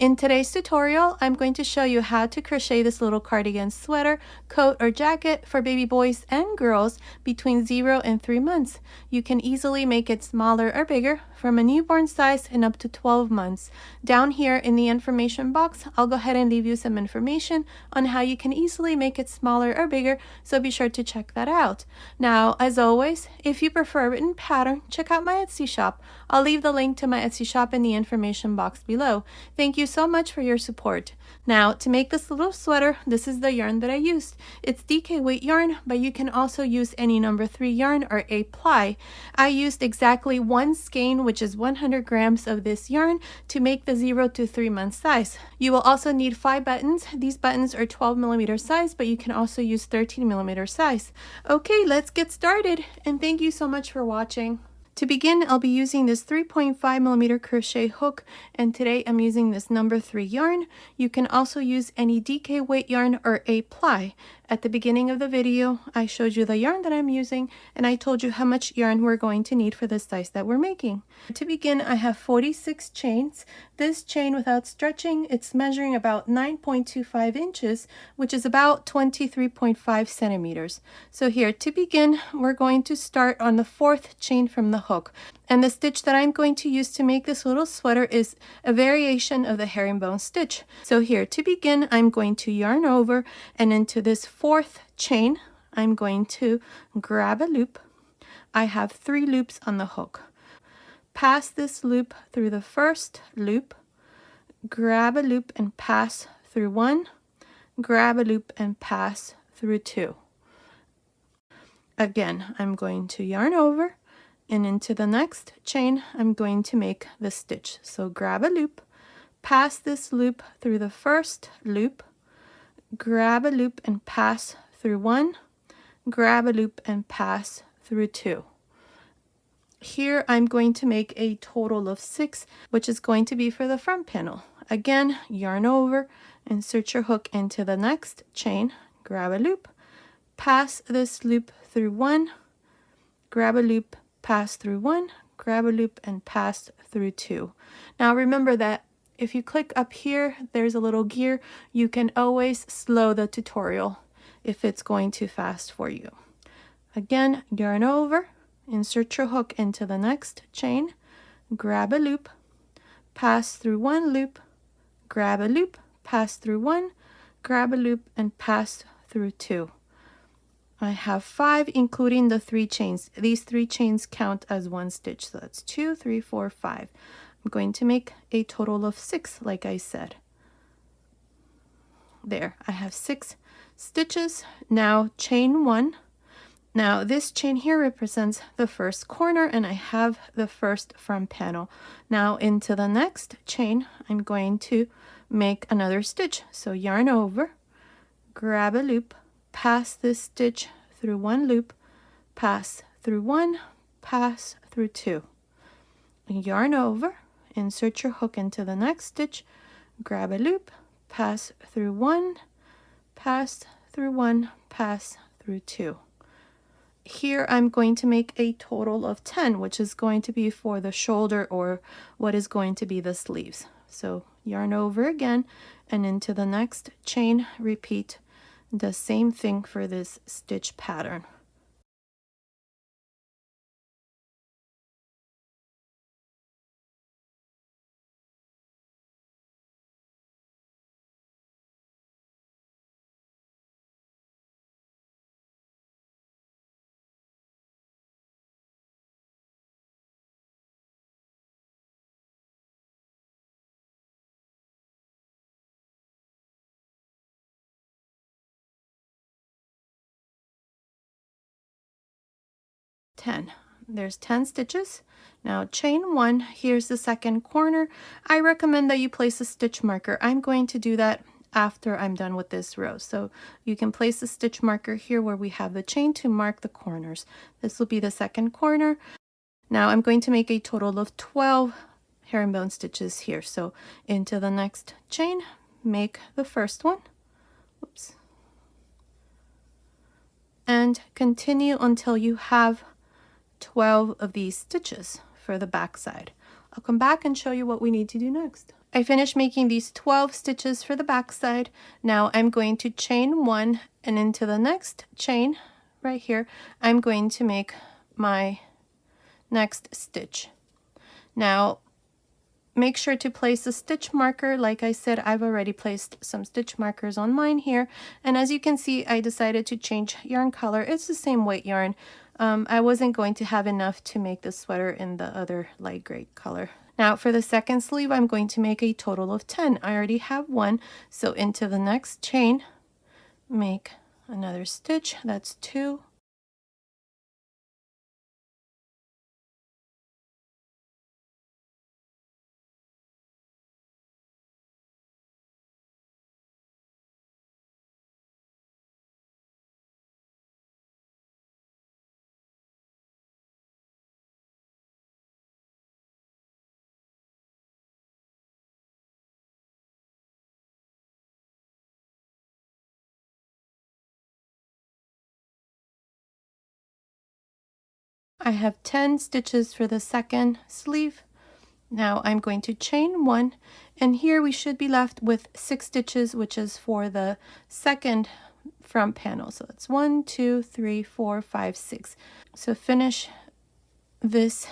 In today's tutorial, I'm going to show you how to crochet this little cardigan sweater, coat, or jacket for baby boys and girls between 0 and 3 months. You can easily make it smaller or bigger from a newborn size and up to 12 months. Down here in the information box, I'll go ahead and leave you some information on how you can easily make it smaller or bigger, so be sure to check that out. Now, as always, if you prefer a written pattern, check out my Etsy shop. I'll leave the link to my Etsy shop in the information box below. Thank you so much for your support. Now, to make this little sweater, this is the yarn that I used. It's DK weight yarn, but you can also use any number 3 yarn or a ply. I used exactly 1 skein, which is 100 grams of this yarn, to make the 0 to 3 month size. You will also need 5 buttons. These buttons are 12mm size, but you can also use 13mm size. Okay, let's get started, and thank you so much for watching. To begin, I'll be using this 3.5mm crochet hook, and today I'm using this number 3 yarn. You can also use any DK weight yarn or a ply. At the beginning of the video, I showed you the yarn that I'm using, and I told you how much yarn we're going to need for the size that we're making. To begin, I have 46 chains. This chain, without stretching, it's measuring about 9.25 inches, which is about 23.5 centimeters. So here, to begin, we're going to start on the 4th chain from the hook. And the stitch that I'm going to use to make this little sweater is a variation of the herringbone stitch. So here, to begin, I'm going to yarn over, and into this 4th chain, I'm going to grab a loop. I have 3 loops on the hook. Pass this loop through the 1st loop, grab a loop and pass through 1, grab a loop and pass through 2. Again, I'm going to yarn over, and into the next chain, I'm going to make the stitch. So grab a loop, pass this loop through the 1st loop, grab a loop and pass through 1, grab a loop and pass through 2. Here I'm going to make a total of 6, which is going to be for the front panel. Again, yarn over, insert your hook into the next chain, grab a loop, pass this loop through 1, grab a loop, pass through 1, grab a loop, and pass through 2. Now remember that if you click up here, there's a little gear. You can always slow the tutorial if it's going too fast for you. Again, yarn over, insert your hook into the next chain, grab a loop, pass through 1 loop, grab a loop, pass through 1, grab a loop, and pass through 2. I have 5, including the 3 chains. These 3 chains count as 1 stitch, so that's 2, 3, 4, 5. I'm going to make a total of 6, like I said. There, I have 6 stitches. Now chain 1. Now this chain here represents the 1st corner, and I have the 1st front panel. Now into the next chain, I'm going to make another stitch. So yarn over, grab a loop, pass this stitch through 1 loop, pass through 1, pass through 2. Yarn over, insert your hook into the next stitch, grab a loop, pass through 1, pass through 1, pass through 2. Here I'm going to make a total of 10, which is going to be for the shoulder, or what is going to be the sleeves. So yarn over again, and into the next chain, repeat the same thing for this stitch pattern. There's 10 stitches. Now chain 1, here's the 2nd corner. I recommend that you place a stitch marker. I'm going to do that after I'm done with this row. So you can place a stitch marker here where we have the chain to mark the corners. This will be the 2nd corner. Now I'm going to make a total of 12 herringbone stitches here. So into the next chain, make the 1st one. Oops. And continue until you have 12 of these stitches for the back side. I'll come back and show you what we need to do next. I finished making these 12 stitches for the back side. Now I'm going to chain 1, and into the next chain right here I'm going to make my next stitch. Now make sure to place a stitch marker. Like I said, I've already placed some stitch markers on mine here, and as you can see, I decided to change yarn color. It's the same weight yarn. I wasn't going to have enough to make the sweater in the other light gray color. Now for the second sleeve, I'm going to make a total of 10. I already have one, so into the next chain, make another stitch. That's 2. I have 10 stitches for the second sleeve. Now I'm going to chain 1, and here we should be left with 6 stitches, which is for the second front panel. So that's 1, 2, 3, 4, 5, 6. So finish this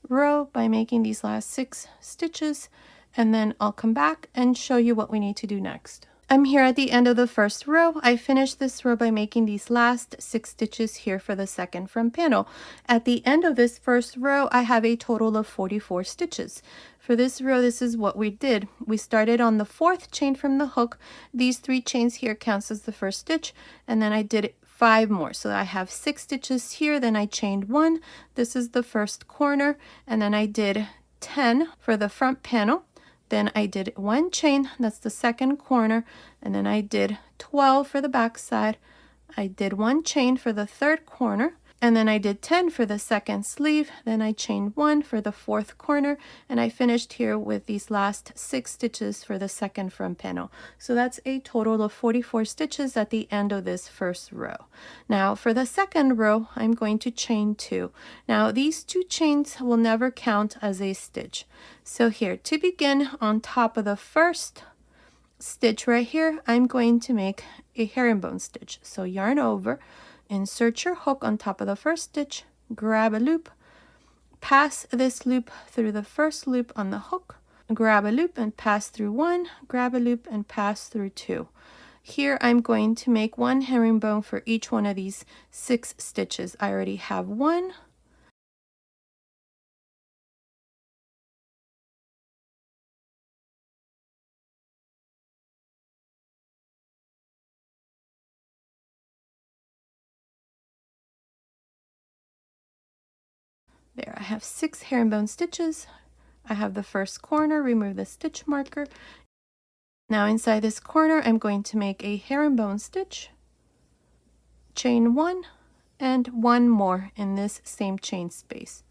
row by making these last 6 stitches, and then I'll come back and show you what we need to do next. I'm here at the end of the first row. I finished this row by making these last 6 stitches here for the second front panel. At the end of this first row, I have a total of 44 stitches. For this row, this is what we did. We started on the 4th chain from the hook. These 3 chains here counts as the first stitch, and then I did 5 more. So I have 6 stitches here, then I chained 1. This is the first corner, and then I did 10 for the front panel. Then I did 1 chain, that's the second corner, and then I did 12 for the back side. I did 1 chain for the third corner, and then I did 10 for the second sleeve. Then I chained 1 for the fourth corner, and I finished here with these last 6 stitches for the second front panel. So that's a total of 44 stitches at the end of this first row. Now for the second row, I'm going to chain 2. Now these 2 chains will never count as a stitch. So here, to begin, on top of the first stitch right here, I'm going to make a herringbone stitch. So yarn over, insert your hook on top of the first stitch, grab a loop, pass this loop through the first loop on the hook, grab a loop and pass through 1, grab a loop and pass through 2. Here I'm going to make 1 herringbone for each one of these 6 stitches. I already have 1. There, I have 6 herringbone stitches. I have the first corner, remove the stitch marker. Now inside this corner, I'm going to make a herringbone stitch, chain 1, and 1 more in this same chain space.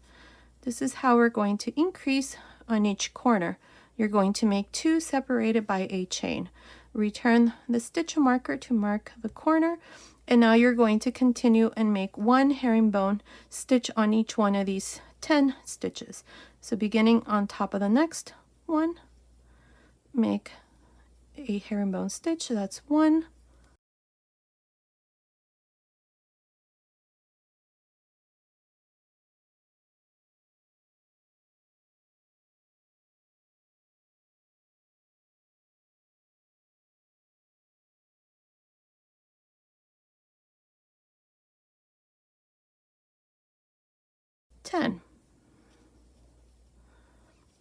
This is how we're going to increase on each corner. You're going to make 2 separated by a chain. Return the stitch marker to mark the corner, and now you're going to continue and make 1 herringbone stitch on each one of these 10 stitches. So beginning on top of the next one, make a herringbone stitch. That's 1.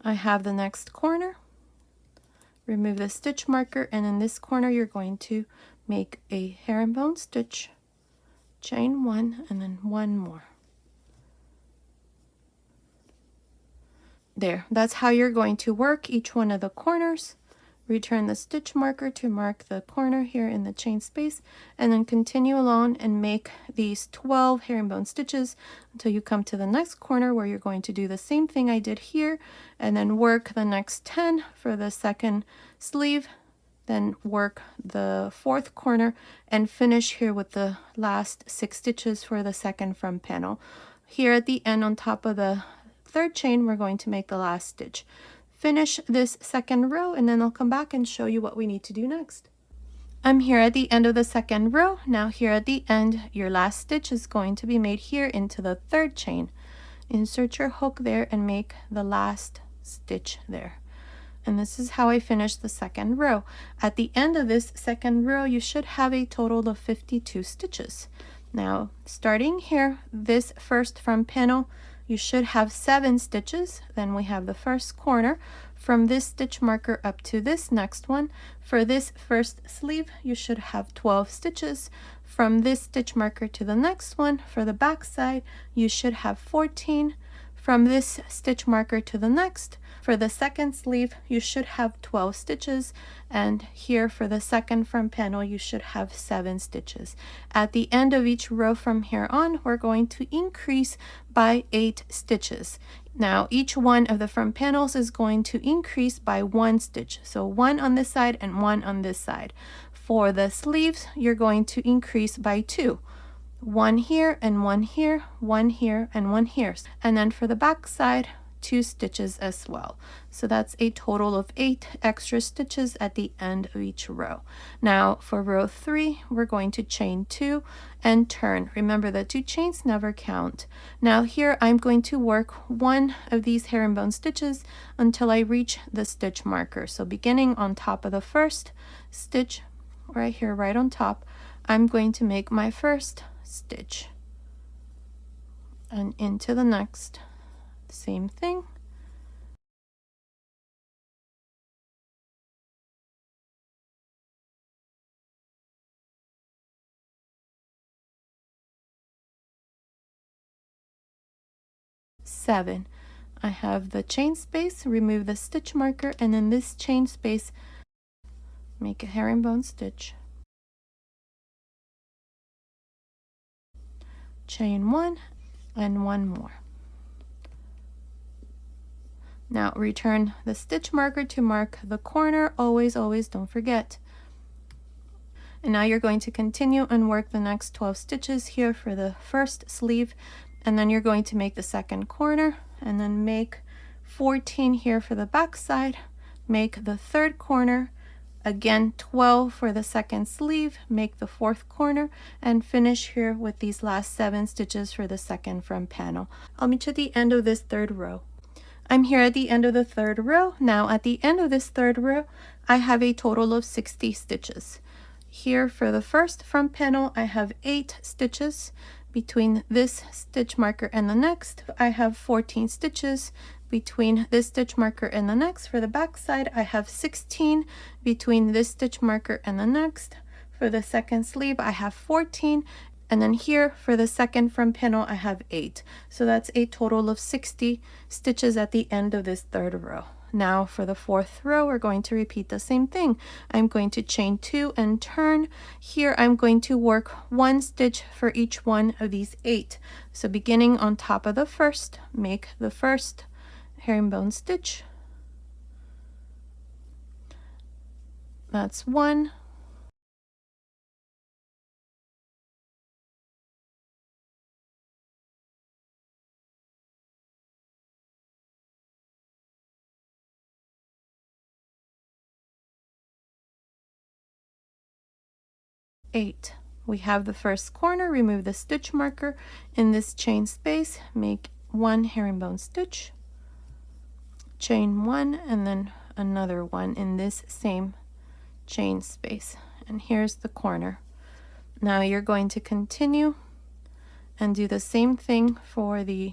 I have the next corner, remove the stitch marker, and in this corner you're going to make a herringbone stitch, chain 1, and then 1 more. There, that's how you're going to work each one of the corners. Return the stitch marker to mark the corner here in the chain space, and then continue along and make these 12 herringbone stitches until you come to the next corner, where you're going to do the same thing I did here, and then work the next 10 for the second sleeve, then work the fourth corner, and finish here with the last 6 stitches for the second front panel. Here at the end, on top of the third chain, we're going to make the last stitch. finish this second row and then I'll come back and show you what we need to do next. I'm here at the end of the second row. Now here at the end, your last stitch is going to be made here into the third chain. Insert your hook there and make the last stitch there. And this is how I finished the second row. At the end of this second row, you should have a total of 52 stitches. Now, starting here, this first front panel, you should have 7 stitches. Then we have the first corner. From this stitch marker up to this next one, for this first sleeve, you should have 12 stitches. From this stitch marker to the next one, for the back side, you should have 14. From this stitch marker to the next, for the second sleeve, you should have 12 stitches, and here for the second front panel, you should have 7 stitches. At the end of each row from here on, we're going to increase by 8 stitches. Now, each one of the front panels is going to increase by 1 stitch. So 1 on this side and 1 on this side. For the sleeves, you're going to increase by 2. 1 here and 1 here, 1 here and 1 here. And then for the back side, 2 stitches as well. So that's a total of 8 extra stitches at the end of each row. Now for row 3, we're going to chain 2 and turn. Remember that 2 chains never count. Now here I'm going to work one of these herringbone stitches until I reach the stitch marker. So beginning on top of the first stitch, right here, right on top, I'm going to make my first stitch and into the next. Same thing. Seven. I have the chain space, remove the stitch marker, and in this chain space, make a herringbone stitch. Chain 1 and 1 more. Now return the stitch marker to mark the corner. Always don't forget. And now you're going to continue and work the next 12 stitches here for the first sleeve, and then you're going to make the second corner and then make 14 here for the back side, make the third corner, again 12 for the second sleeve, make the fourth corner, and finish here with these last 7 stitches for the second front panel. I'll meet you at the end of this third row. I'm here at the end of the third row. Now at the end of this third row, I have a total of 60 stitches. Here for the first front panel, I have 8 stitches. Between this stitch marker and the next, I have 14 stitches. Between this stitch marker and the next, for the back side, I have 16. Between this stitch marker and the next, for the second sleeve, I have 14. And then here for the second front panel, I have 8. So that's a total of 60 stitches at the end of this third row. Now for the fourth row, we're going to repeat the same thing. I'm going to chain 2 and turn. Here I'm going to work 1 stitch for each one of these 8. So beginning on top of the first, make the first herringbone stitch. That's 1. 8. We have the first corner, remove the stitch marker. In this chain space, make 1 herringbone stitch, chain 1, and then another one in this same chain space. And here's the corner. Now you're going to continue and do the same thing for the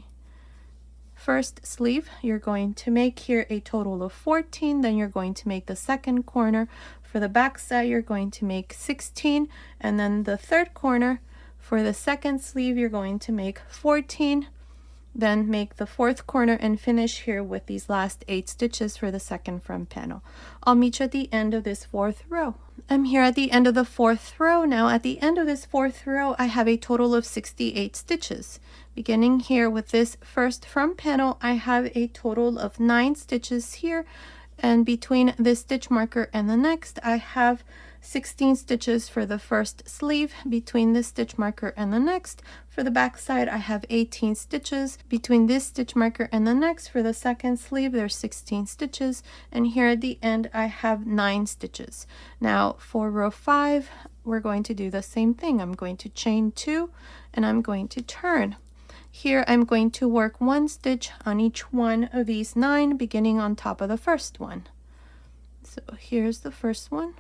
first sleeve. You're going to make here a total of 14, then you're going to make the second corner. For the back side, you're going to make 16, and then the third corner for the second sleeve, you're going to make 14, then make the fourth corner and finish here with these last 8 stitches for the second front panel. I'll meet you at the end of this fourth row. I'm here at the end of the fourth row. Now at the end of this fourth row, I have a total of 68 stitches. Beginning here with this first front panel, I have a total of 9 stitches here. And between this stitch marker and the next, I have 16 stitches for the first sleeve. Between this stitch marker and the next, for the back side, I have 18 stitches. Between this stitch marker and the next, for the second sleeve, there's 16 stitches. And here at the end, I have 9 stitches. Now for row 5, we're going to do the same thing. I'm going to chain 2 and I'm going to turn. Here I'm going to work 1 stitch on each one of these 9, beginning on top of the first one. So here's the first one.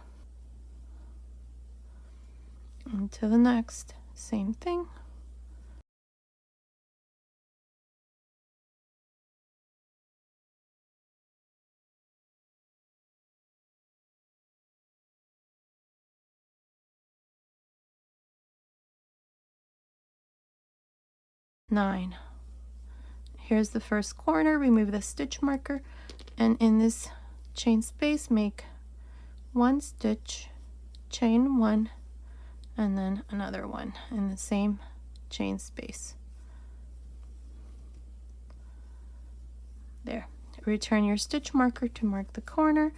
And to the next, same thing. Nine. Here's the first corner, remove the stitch marker, and in this chain space make 1 stitch, chain 1, and then another one in the same chain space. There. Return your stitch marker to mark the corner.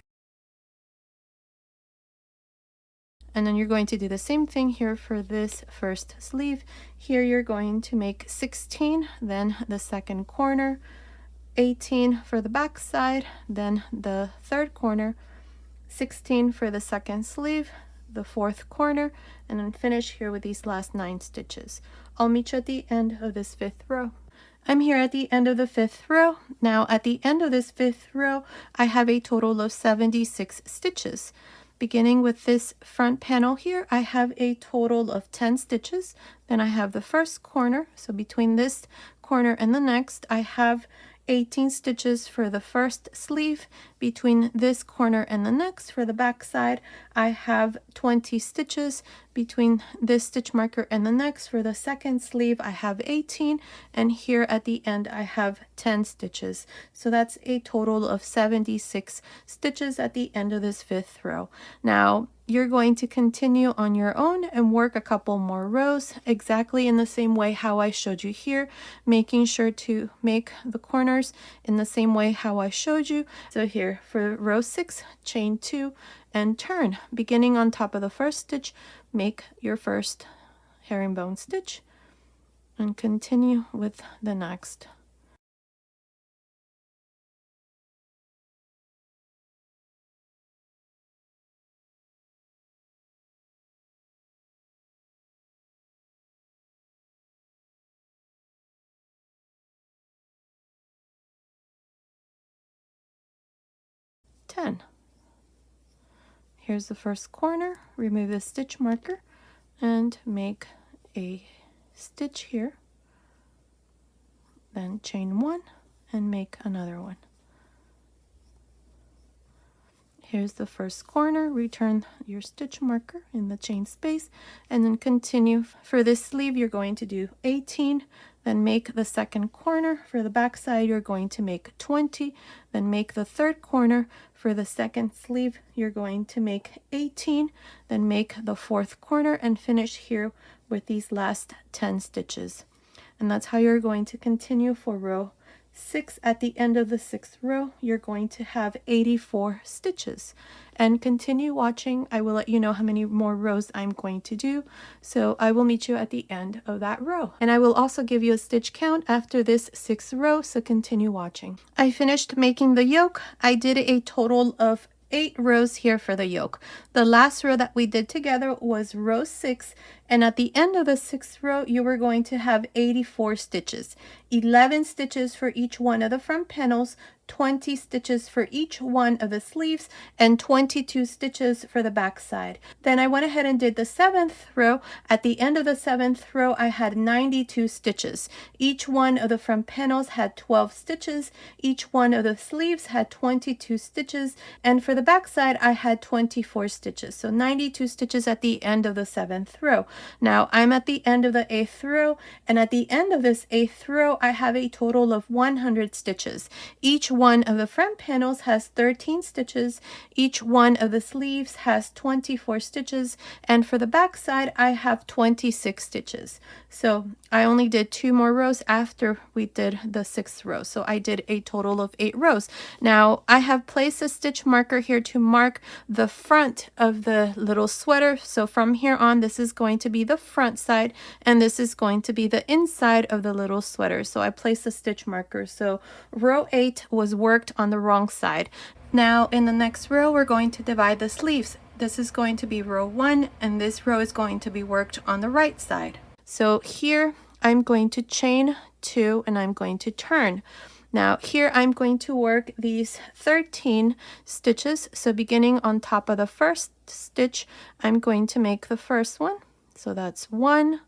And then you're going to do the same thing here for this first sleeve. Here you're going to make 16, then the second corner, 18 for the back side, then the third corner, 16 for the second sleeve, the fourth corner, and then finish here with these last 9 stitches. I'll meet you at the end of this 5th row. I'm here at the end of the 5th row. Now at the end of this 5th row, I have a total of 76 stitches. Beginning with this front panel here, I have a total of 10 stitches. Then I have the first corner. So between this corner and the next, I have 18 stitches for the first sleeve. Between this corner and the next, for the back side, I have 20 stitches. Between this stitch marker and the next, for the second sleeve, I have 18, and here at the end I have 10 stitches. So that's a total of 76 stitches at the end of this 5th row. Now you're going to continue on your own and work a couple more rows exactly in the same way how I showed you here, making sure to make the corners in the same way how I showed you. So here for row 6, chain 2 and turn. Beginning on top of the first stitch, make your first herringbone stitch and continue with the next. Here's the first corner, remove the stitch marker and make a stitch here, then chain 1 and make another one. Here's the first corner, return your stitch marker in the chain space and then continue. For this sleeve you're going to do 18, then make the second corner. For the back side you're going to make 20, then make the third corner. For the second sleeve you're going to make 18, then make the fourth corner and finish here with these last 10 stitches. And that's how you're going to continue for row 6. At the end of the 6th row you're going to have 84 stitches, and continue watching. I will let you know how many more rows I'm going to do, so I will meet you at the end of that row, and I will also give you a stitch count after this 6th row, so continue watching. I finished making the yoke. I did a total of 8 rows here for the yoke. The last row that we did together was row 6, and at the end of the 6th row you were going to have 84 stitches, 11 stitches for each one of the front panels, 20 stitches for each one of the sleeves, and 22 stitches for the back side. Then I went ahead and did the 7th row. At the end of the 7th row I had 92 stitches. Each one of the front panels had 12 stitches, each one of the sleeves had 22 stitches, and for the back side I had 24 stitches. So 92 stitches at the end of the 7th row. Now I'm at the end of the 8th row, and at the end of this 8th row I have a total of 100 stitches. Each one of the front panels has 13 stitches, each one of the sleeves has 24 stitches, and for the back side I have 26 stitches. So I only did 2 more rows after we did the 6th row, so I did a total of 8 rows. Now I have placed a stitch marker here to mark the front of the little sweater. So from here on, this is going to be the front side, and this is going to be the inside of the little sweater. So I placed a stitch marker. So row 8 was worked on the wrong side. Now in the next row, we're going to divide the sleeves. This is going to be row 1, and this row is going to be worked on the right side. So here I'm going to chain 2 and I'm going to turn. Now here I'm going to work these 13 stitches. So beginning on top of the first stitch, I'm going to make the first one. So that's 1,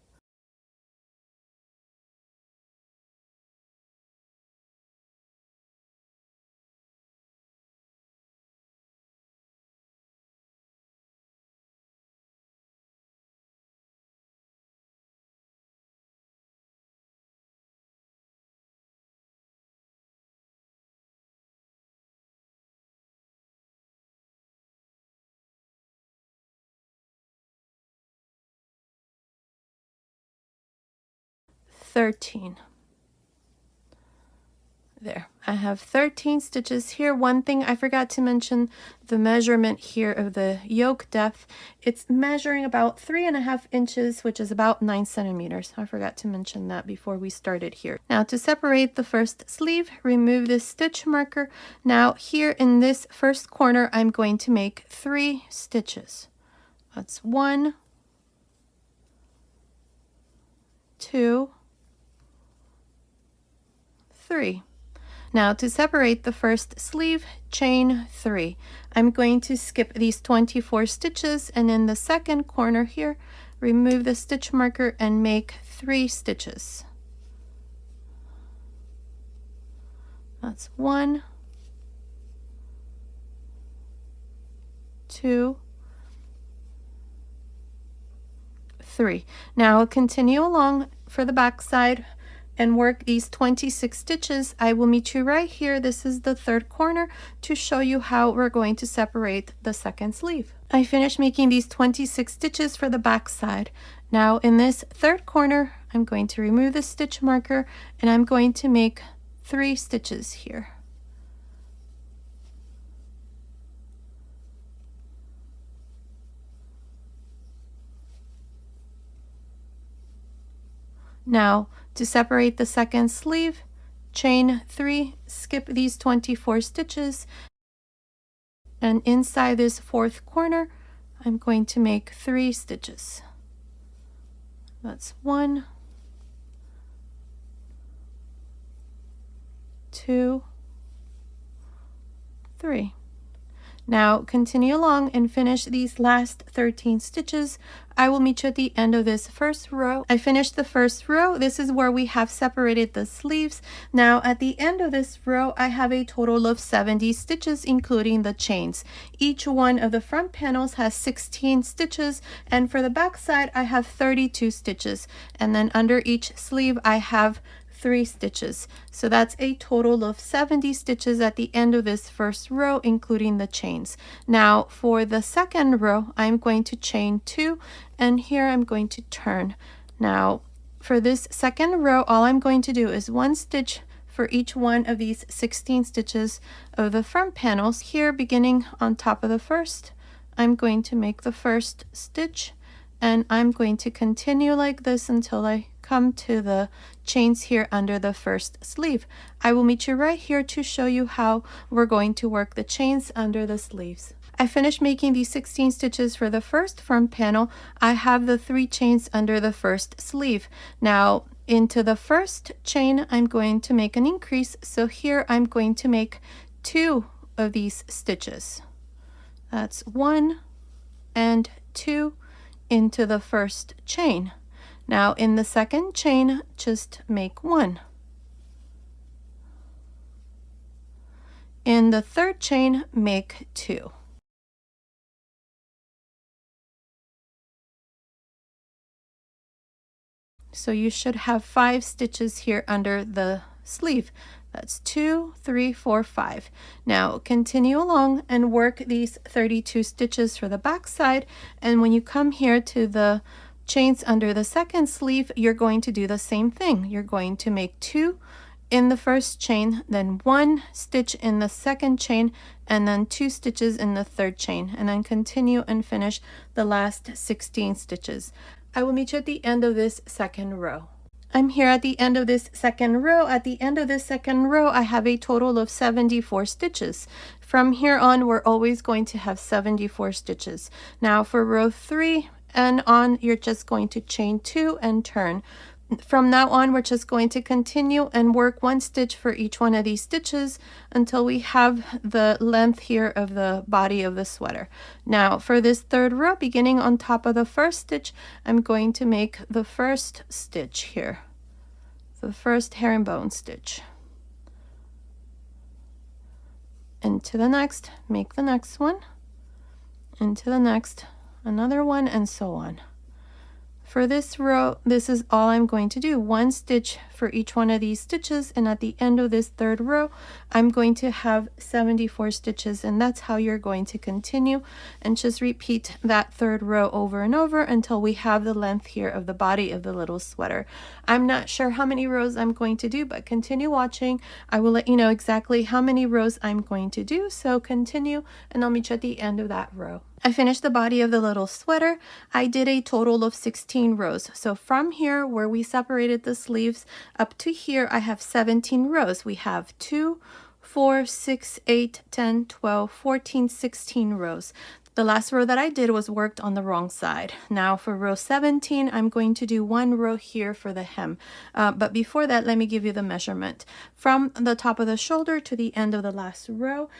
13. There, I have 13 stitches here. One thing I forgot to mention, the measurement here of the yoke depth. It's measuring about 3.5 inches, which is about 9 centimeters. I forgot to mention that before we started here. Now to separate the first sleeve, remove this stitch marker. Now here in this first corner, I'm going to make 3 stitches. That's 1, 2, 3. Now to separate the first sleeve, chain 3. I'm going to skip these 24 stitches, and in the second corner here, remove the stitch marker and make 3 stitches. That's 1, 2, 3. Now continue along for the back side and work these 26 stitches. I will meet you right here. This is the third corner to show you how we're going to separate the second sleeve. I finished making these 26 stitches for the back side. Now in this third corner, I'm going to remove the stitch marker and I'm going to make 3 stitches here. Now to separate the second sleeve, chain 3, skip these 24 stitches, and inside this fourth corner I'm going to make 3 stitches. That's 1, 2, 3. Now continue along and finish these last 13 stitches. I will meet you at the end of this first row. I finished the first row. This is where we have separated the sleeves. Now at the end of this row, I have a total of 70 stitches, including the chains. Each one of the front panels has 16 stitches, and for the back side, I have 32 stitches. And then under each sleeve, I have 3 stitches. So that's a total of 70 stitches at the end of this first row, including the chains. Now for the second row, I'm going to chain 2, and here I'm going to turn. Now for this second row, all I'm going to do is 1 stitch for each one of these 16 stitches of the front panels. Here, beginning on top of the first, I'm going to make the first stitch, and I'm going to continue like this until I come to the chains here under the first sleeve. I will meet you right here to show you how we're going to work the chains under the sleeves. I finished making these 16 stitches for the first front panel. I have the 3 chains under the first sleeve. Now into the first chain, I'm going to make an increase. So here I'm going to make 2 of these stitches. That's 1 and 2 into the first chain. Now in the second chain, just make 1. In the third chain, make 2. So you should have 5 stitches here under the sleeve. That's 2, 3, 4, 5. Now continue along and work these 32 stitches for the back side, and when you come here to the chains under the second sleeve, you're going to do the same thing. You're going to make 2 in the first chain, then 1 stitch in the second chain, and then 2 stitches in the third chain, and then continue and finish the last 16 stitches. I will meet you at the end of this second row. I'm here at the end of this second row. At the end of this second row, I have a total of 74 stitches. From here on, we're always going to have 74 stitches. Now for row 3 and on, you're just going to chain 2 and turn. From now on, we're just going to continue and work 1 stitch for each one of these stitches until we have the length here of the body of the sweater. Now for this third row, beginning on top of the first stitch, I'm going to make the first stitch here, the first herringbone stitch. Into the next, make the next one, into the next, another one, and so on. For this row, this is all I'm going to do, 1 stitch for each one of these stitches, and at the end of this third row, I'm going to have 74 stitches, and that's how you're going to continue, and just repeat that third row over and over until we have the length here of the body of the little sweater. I'm not sure how many rows I'm going to do, but continue watching. I will let you know exactly how many rows I'm going to do, so continue, and I'll meet you at the end of that row. I finished the body of the little sweater. I did a total of 16 rows. So from here where we separated the sleeves up to here, I have 17 rows. We have 2, 4, 6, 8, 10, 12, 14, 16 rows. The last row that I did was worked on the wrong side. Now for row 17, I'm going to do 1 row here for the hem. But before that, let me give you the measurement. From the top of the shoulder to the end of the last row,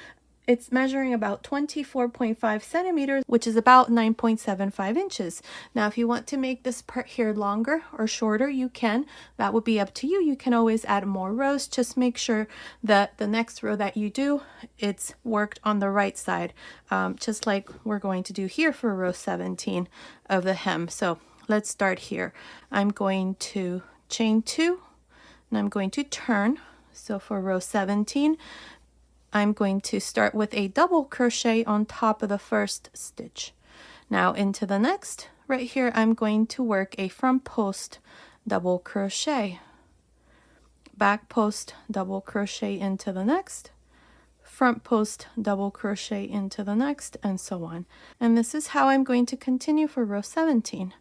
it's measuring about 24.5 centimeters, which is about 9.75 inches. Now, if you want to make this part here longer or shorter, you can. That would be up to you. You can always add more rows. Just make sure that the next row that you do, it's worked on the right side, just like we're going to do here for row 17 of the hem. So let's start here. I'm going to chain 2, and I'm going to turn. So for row 17, I'm going to start with a double crochet on top of the first stitch. Now into the next, right here, I'm going to work a front post double crochet, back post double crochet into the next, front post double crochet into the next, and so on. And this is how I'm going to continue for row 17.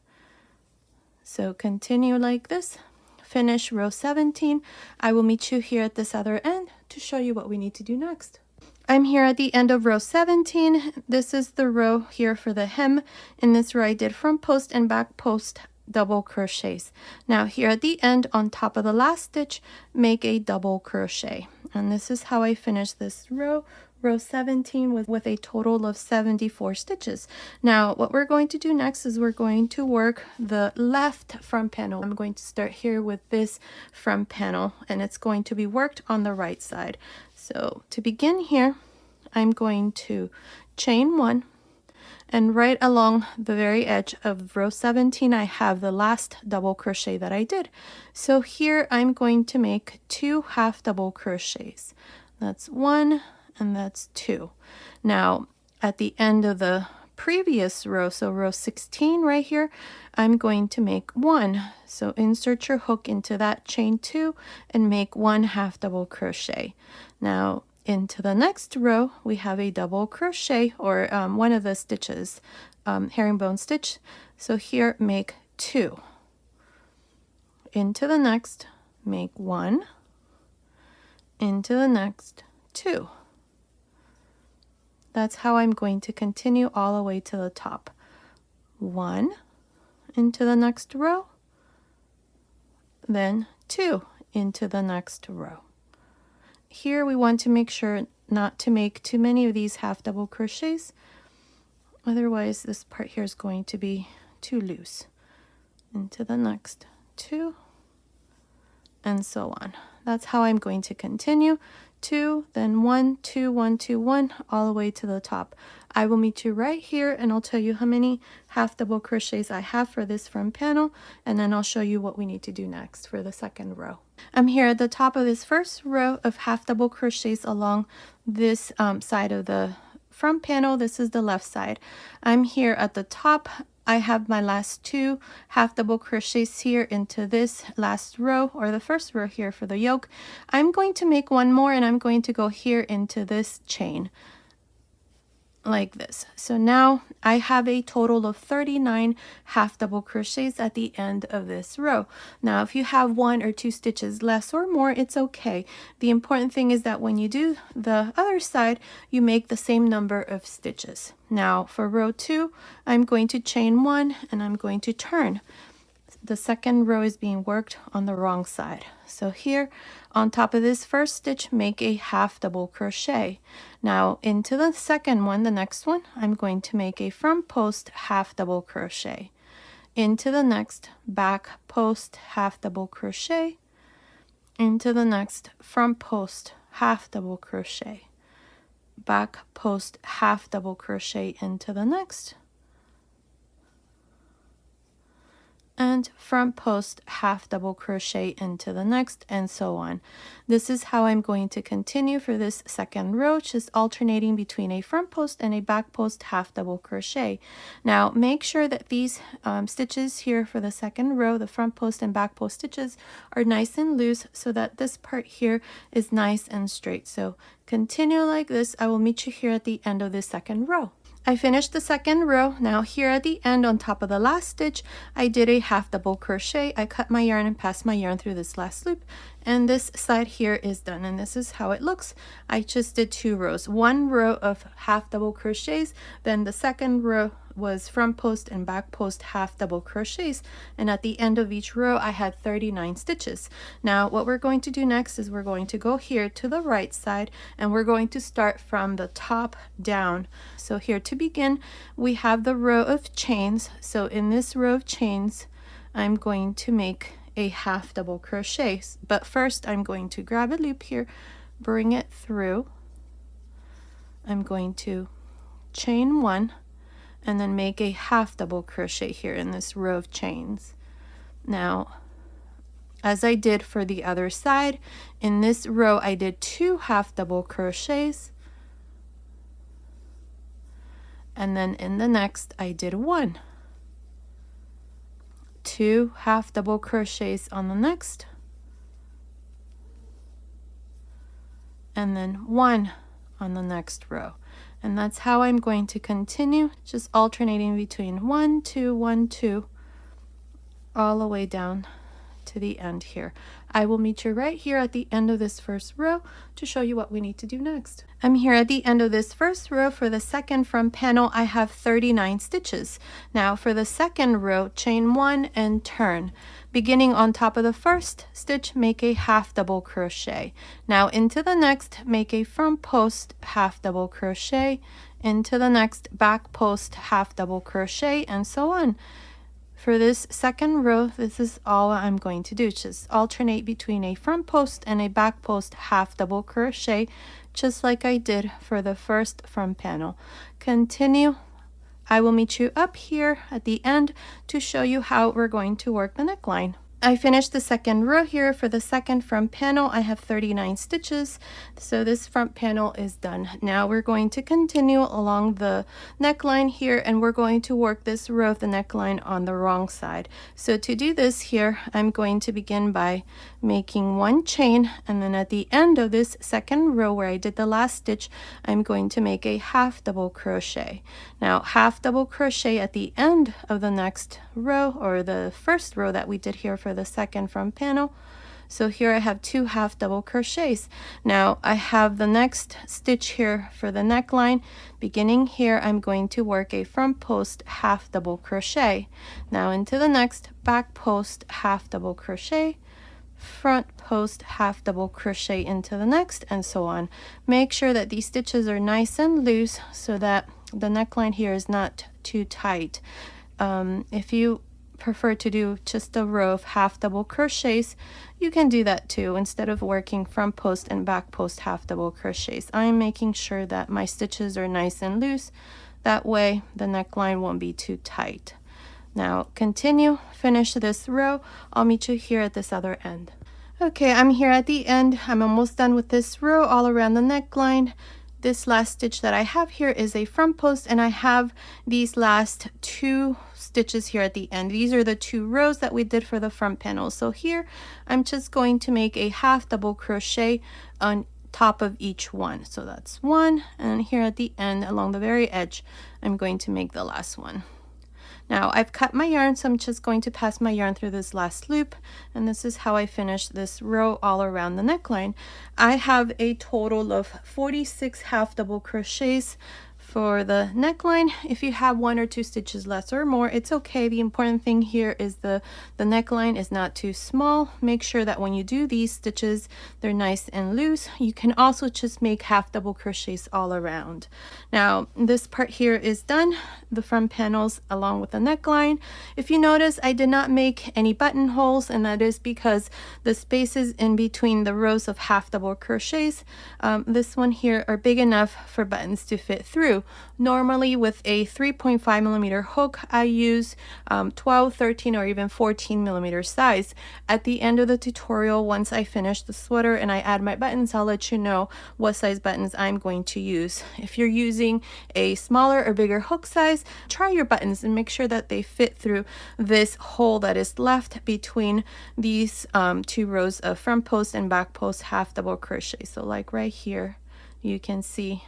So continue like this. Finish row 17. I will meet you here at this other end to show you what we need to do next. I'm here at the end of row 17. This is the row here for the hem. In this row I did front post and back post double crochets. Now here at the end, on top of the last stitch, make a double crochet. And this is how I finish this row. Row 17 with a total of 74 stitches. Now what we're going to do next is we're going to work the left front panel. I'm going to start here with this front panel, and it's going to be worked on the right side. So to begin here, I'm going to chain 1, and right along the very edge of row 17 I have the last double crochet that I did. So here I'm going to make 2 half double crochets. That's 1 and that's 2. Now at the end of the previous row, so row 16 right here, I'm going to make 1. So insert your hook into that, chain 2, and make 1 half double crochet. Now into the next row we have a double crochet, or one of the stitches, herringbone stitch. So here make 2. Into the next, make 1. Into the next, 2. That's how I'm going to continue all the way to the top. 1 into the next row, then 2 into the next row. Here we want to make sure not to make too many of these half double crochets, otherwise this part here is going to be too loose. Into the next 2, and so on. That's how I'm going to continue. 2, then 1, 2, 1, 2, 1, all the way to the top. I will meet you right here and I'll tell you how many half double crochets I have for this front panel, and then I'll show you what we need to do next for the second row. I'm here at the top of this first row of half double crochets along this side of the front panel. This is the left side. I'm here at the top. I have my last 2 half double crochets here into this last row, or the first row here for the yoke. I'm going to make one more and I'm going to go here into this chain like this. So now I have a total of 39 half double crochets at the end of this row. Now if you have 1 or 2 stitches less or more, it's okay. The important thing is that when you do the other side, you make the same number of stitches. Now for row 2, I'm going to chain 1 and I'm going to turn. The second row is being worked on the wrong side. So here on top of this first stitch, make a half double crochet. Now into the second one, the next one, I'm going to make a front post half double crochet. Into the next back post half double crochet. Into the next front post half double crochet. Back post half double crochet into the next. And front post half double crochet into the next, and so on. This is how I'm going to continue for this second row, just alternating between a front post and a back post half double crochet. Now make sure that these stitches here for the second row, the front post and back post stitches, are nice and loose so that this part here is nice and straight. So continue like this. I will meet you here at the end of this second row. I finished the second row. Now here at the end on top of the last stitch, I did a half double crochet. I cut my yarn and passed my yarn through this last loop, and this side here is done, and this is how it looks. I just did 2 rows, 1 row of half double crochets, then the second row was front post and back post half double crochets, and at the end of each row I had 39 stitches. Now what we're going to do next is we're going to go here to the right side and we're going to start from the top down. So here to begin, we have the row of chains. So in this row of chains, I'm going to make a half double crochet, but first I'm going to grab a loop here, bring it through. I'm going to chain 1 and then make a half double crochet here in this row of chains. Now, as I did for the other side, in this row I did 2 half double crochets, and then in the next I did 1. 2 half double crochets on the next, and then 1 on the next row. And that's how I'm going to continue, just alternating between 1, 2, 1, 2, all the way down to the end here. I will meet you right here at the end of this first row to show you what we need to do next. I'm here at the end of this first row. For the second front panel, I have 39 stitches. Now for the second row, chain 1 and turn. Beginning on top of the first stitch, make a half double crochet. Now into the next, make a front post half double crochet, into the next back post half double crochet, and so on. For this second row, this is all I'm going to do. Just alternate between a front post and a back post half double crochet, just like I did for the first front panel. Continue. I will meet you up here at the end to show you how we're going to work the neckline. I finished the second row here. For the second front panel, I have 39 stitches. So this front panel is done. Now we're going to continue along the neckline here, and we're going to work this row of the neckline on the wrong side. So to do this here, I'm going to begin by making 1 chain, and then at the end of this second row where I did the last stitch, I'm going to make a half double crochet. Now half double crochet at the end of the next row, or the first row that we did here for the second front panel. So here I have 2 half double crochets. Now I have the next stitch here for the neckline. Beginning here, I'm going to work a front post half double crochet. Now into the next back post half double crochet, front post half double crochet into the next, and so on. Make sure that these stitches are nice and loose so that the neckline here is not too tight. If you prefer to do just a row of half double crochets, you can do that too. Instead of working front post and back post half double crochets, I'm making sure that my stitches are nice and loose. That way the neckline won't be too tight. Now continue, finish this row. I'll meet you here at this other end. Okay, I'm here at the end. I'm almost done with this row all around the neckline. This last stitch that I have here is a front post, and I have these last 2 stitches here at the end. These are the 2 rows that we did for the front panel. So here I'm just going to make a half double crochet on top of each one. So that's 1, and here at the end along the very edge I'm going to make the last one. Now I've cut my yarn, so I'm just going to pass my yarn through this last loop, and this is how I finish this row all around the neckline. I have a total of 46 half double crochets for the neckline. If you have 1 or 2 stitches less or more, it's okay. The important thing here is the neckline is not too small. Make sure that when you do these stitches, they're nice and loose. You can also just make half double crochets all around. Now this part here is done, the front panels along with the neckline. If you notice, I did not make any buttonholes, and that is because the spaces in between the rows of half double crochets, this one here, are big enough for buttons to fit through. Normally with a 3.5 millimeter hook, I use 12, 13, or even 14 millimeter size. At the end of the tutorial, once I finish the sweater and I add my buttons, I'll let you know what size buttons I'm going to use. If you're using a smaller or bigger hook size, try your buttons and make sure that they fit through this hole that is left between these 2 rows of front post and back post half double crochet. So like right here, you can see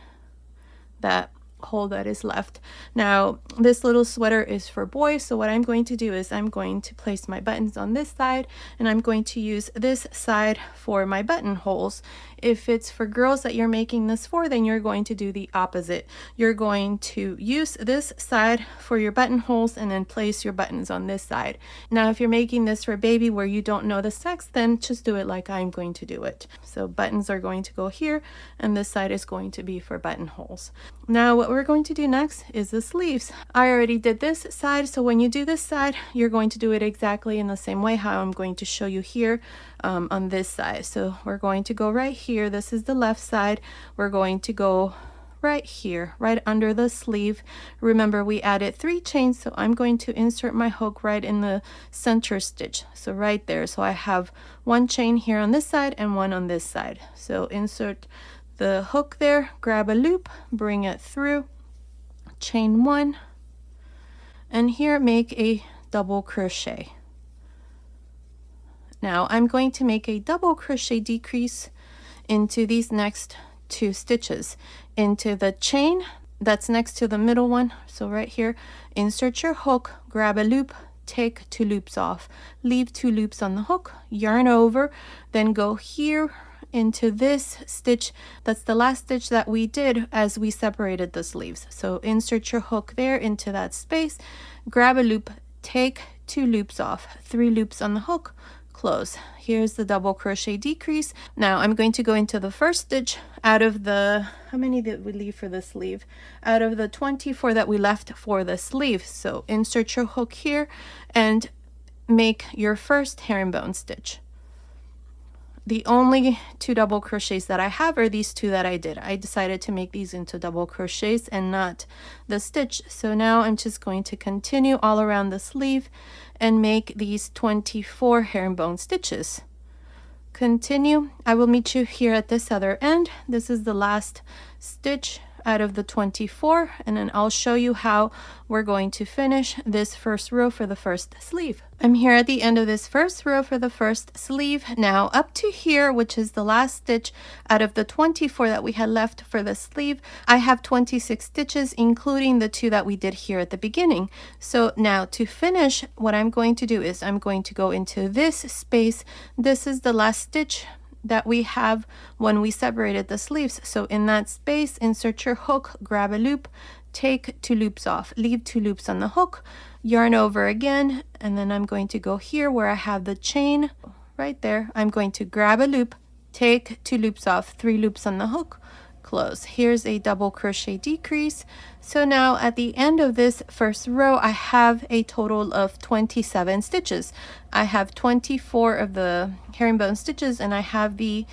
that hole that is left. Now this little sweater is for boys, so what I'm going to do is I'm going to place my buttons on this side, and I'm going to use this side for my buttonholes. If it's for girls that you're making this for, then you're going to do the opposite. You're going to use this side for your buttonholes and then place your buttons on this side. Now if you're making this for a baby where you don't know the sex, then just do it like I'm going to do it. So buttons are going to go here, and this side is going to be for buttonholes. Now what we're going to do next is the sleeves. I already did this side, so when you do this side, you're going to do it exactly in the same way how I'm going to show you here on this side. So we're going to go right here. This is the left side. We're going to go right here, right under the sleeve. Remember, we added 3 chains, so I'm going to insert my hook right in the center stitch, so right there. So I have 1 chain here on this side and 1 on this side. So insert the hook there, grab a loop, bring it through, chain 1, and here make a double crochet. Now I'm going to make a double crochet decrease into these next 2 stitches, into the chain that's next to the middle one. So right here, insert your hook, grab a loop, take 2 loops off, leave 2 loops on the hook, yarn over, then go here into this stitch. That's the last stitch that we did as we separated the sleeves. So insert your hook there into that space, grab a loop, take 2 loops off, 3 loops on the hook, close. Here's the double crochet decrease. Now I'm going to go into the first stitch out of the, how many did we leave for the sleeve? Out of the 24 that we left for the sleeve. So insert your hook here and make your first herringbone stitch. The only 2 double crochets that I have are these 2 that I did. I decided to make these into double crochets and not the stitch. So now I'm just going to continue all around the sleeve and make these 24 herringbone stitches. Continue. I will meet you here at this other end. This is the last stitch out of the 24, and then I'll show you how we're going to finish this first row for the first sleeve. I'm here at the end of this first row for the first sleeve. Now up to here, which is the last stitch out of the 24 that we had left for the sleeve, I have 26 stitches, including the 2 that we did here at the beginning. So now to finish, what I'm going to do is I'm going to go into this space. This is the last stitch that we have when we separated the sleeves. So in that space, insert your hook, grab a loop, take 2 loops off, leave 2 loops on the hook, yarn over again, and then I'm going to go here where I have the chain right there. I'm going to grab a loop, take 2 loops off, 3 loops on the hook, close. Here's a double crochet decrease. So now at the end of this first row, I have a total of 27 stitches. I have 24 of the herringbone stitches, and I have the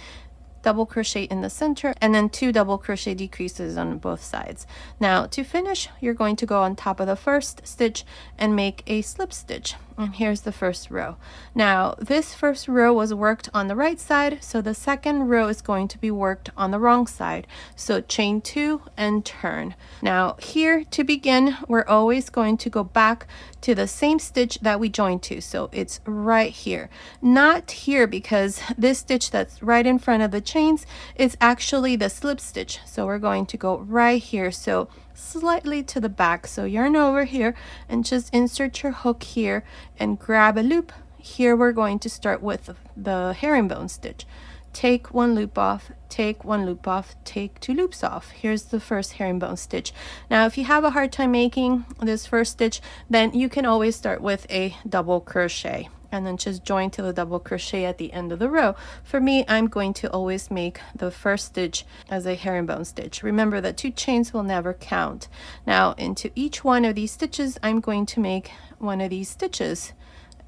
double crochet in the center and then 2 double crochet decreases on both sides. Now to finish, you're going to go on top of the first stitch and make a slip stitch. And here's the first row. Now this first row was worked on the right side, so the second row is going to be worked on the wrong side. So chain 2 and turn. Now here to begin, we're always going to go back to the same stitch that we joined to. So it's right here, not here, because this stitch that's right in front of the chains is actually the slip stitch. So we're going to go right here, so slightly to the back. So yarn over here and just insert your hook here and grab a loop. Here we're going to start with the herringbone stitch. Take 1 loop off, take 1 loop off, take 2 loops off. Here's the first herringbone stitch. Now if you have a hard time making this first stitch, then you can always start with a double crochet and then just join to the double crochet at the end of the row. For me, I'm going to always make the first stitch as a herringbone stitch. Remember that 2 chains will never count. Now into each one of these stitches, I'm going to make one of these stitches,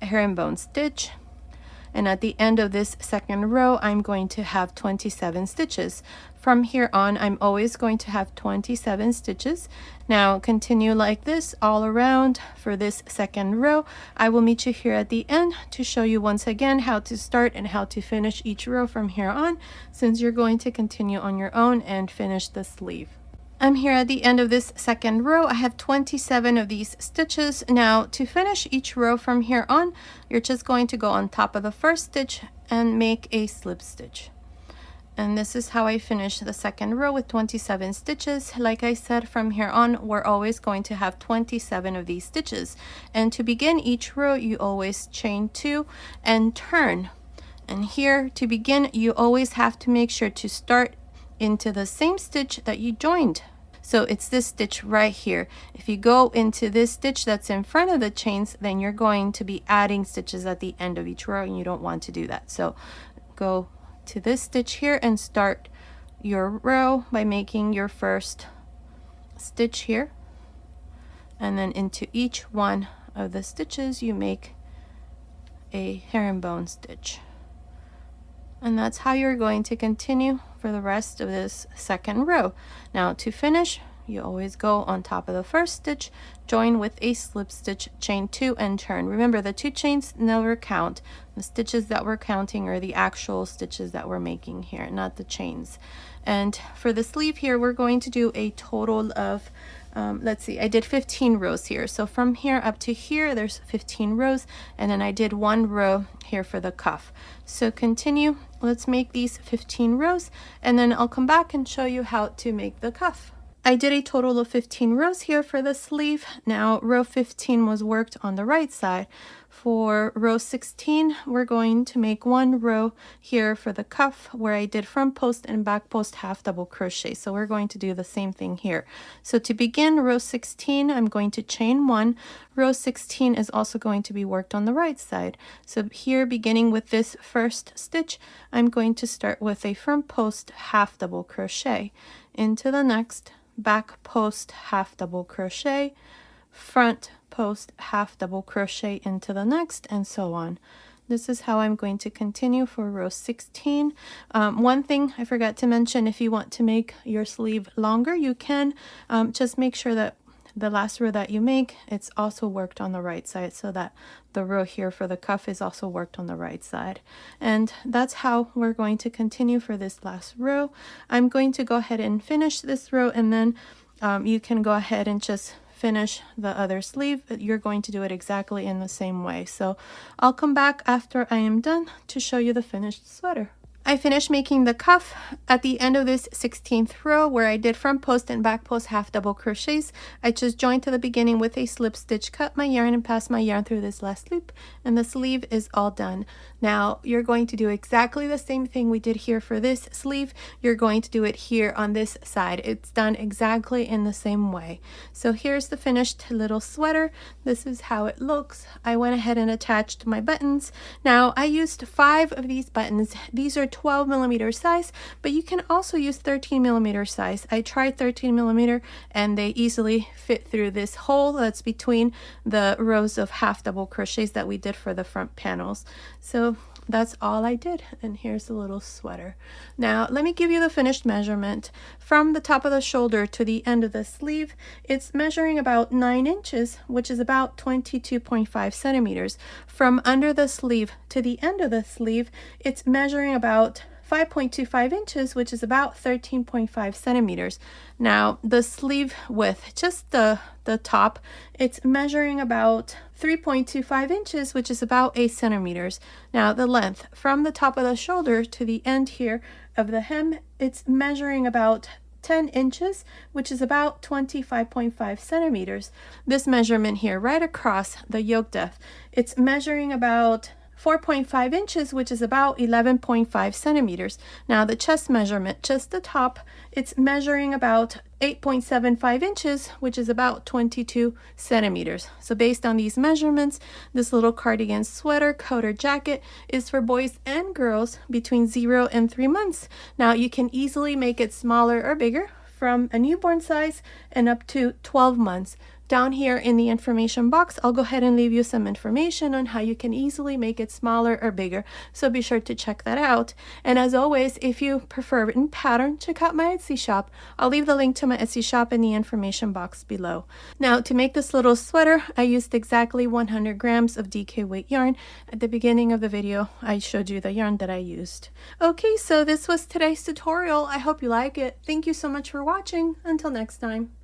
a herringbone stitch. And at the end of this second row, I'm going to have 27 stitches. From here on, I'm always going to have 27 stitches. Now continue like this all around for this second row. I will meet you here at the end to show you once again how to start and how to finish each row from here on, since you're going to continue on your own and finish the sleeve. I'm here at the end of this second row. I have 27 of these stitches. Now to finish each row from here on, you're just going to go on top of the first stitch and make a slip stitch. And this is how I finish the second row with 27 stitches. Like I said, from here on, we're always going to have 27 of these stitches. And to begin each row, you always chain 2 and turn. And here to begin, you always have to make sure to start into the same stitch that you joined. So it's this stitch right here. If you go into this stitch that's in front of the chains, then you're going to be adding stitches at the end of each row, and you don't want to do that. So go to this stitch here and start your row by making your first stitch here, and then into each one of the stitches you make a herringbone stitch. And that's how you're going to continue for the rest of this second row. Now to finish, you always go on top of the first stitch, join with a slip stitch, chain 2 and turn. Remember, the 2 chains never count. The stitches that we're counting are the actual stitches that we're making here, not the chains. And for the sleeve here, we're going to do a total of let's see, I did 15 rows here. So from here up to here, there's 15 rows, and then I did 1 row here for the cuff. So continue, let's make these 15 rows, and then I'll come back and show you how to make the cuff. I did a total of 15 rows here for the sleeve. Now row 15 was worked on the right side. For row 16, we're going to make 1 row here for the cuff where I did front post and back post half double crochet. So we're going to do the same thing here. So to begin row 16, I'm going to chain 1. Row 16 is also going to be worked on the right side. So here, beginning with this first stitch, I'm going to start with a front post half double crochet into the next, back post half double crochet, front post half double crochet into the next, and so on. This is how I'm going to continue for row 16. One thing I forgot to mention, if you want to make your sleeve longer, you can just make sure that the last row that you make, it's also worked on the right side, so that the row here for the cuff is also worked on the right side. And that's how we're going to continue for this last row. I'm going to go ahead and finish this row, and then you can go ahead and just finish the other sleeve. You're going to do it exactly in the same way. So I'll come back after I am done to show you the finished sweater. I finished making the cuff at the end of this 16th row where I did front post and back post half double crochets. I just joined to the beginning with a slip stitch, cut my yarn and pass my yarn through this last loop, and the sleeve is all done. Now you're going to do exactly the same thing we did here for this sleeve. You're going to do it here on this side. It's done exactly in the same way. So here's the finished little sweater. This is how it looks. I went ahead and attached my buttons. Now I used 5 of these buttons. These are 12mm size, but you can also use 13mm size. I tried 13mm and they easily fit through this hole that's between the rows of half double crochets that we did for the front panels. So that's all I did, and here's the little sweater. Now let me give you the finished measurement. From the top of the shoulder to the end of the sleeve, it's measuring about 9 inches, which is about 22.5 centimeters. From under the sleeve to the end of the sleeve, it's measuring about 5.25 inches, which is about 13.5 centimeters. Now the sleeve width, just the top, it's measuring about 3.25 inches, which is about 8 centimeters. Now the length from the top of the shoulder to the end here of the hem, it's measuring about 10 inches, which is about 25.5 centimeters. This measurement here right across the yoke depth, it's measuring about 4.5 inches, which is about 11.5 centimeters. Now the chest measurement, just the top, it's measuring about 8.75 inches, which is about 22 centimeters. So based on these measurements, this little cardigan sweater, coat, or jacket is for boys and girls between 0 and 3 months. Now you can easily make it smaller or bigger from a newborn size and up to 12 months. Down here in the information box, I'll go ahead and leave you some information on how you can easily make it smaller or bigger, so be sure to check that out. And as always, if you prefer a written pattern, check out my Etsy shop. I'll leave the link to my Etsy shop in the information box below. Now to make this little sweater, I used exactly 100 grams of DK weight yarn. At the beginning of the video, I showed you the yarn that I used. Okay, so this was today's tutorial. I hope you like it. Thank you so much for watching. Until next time.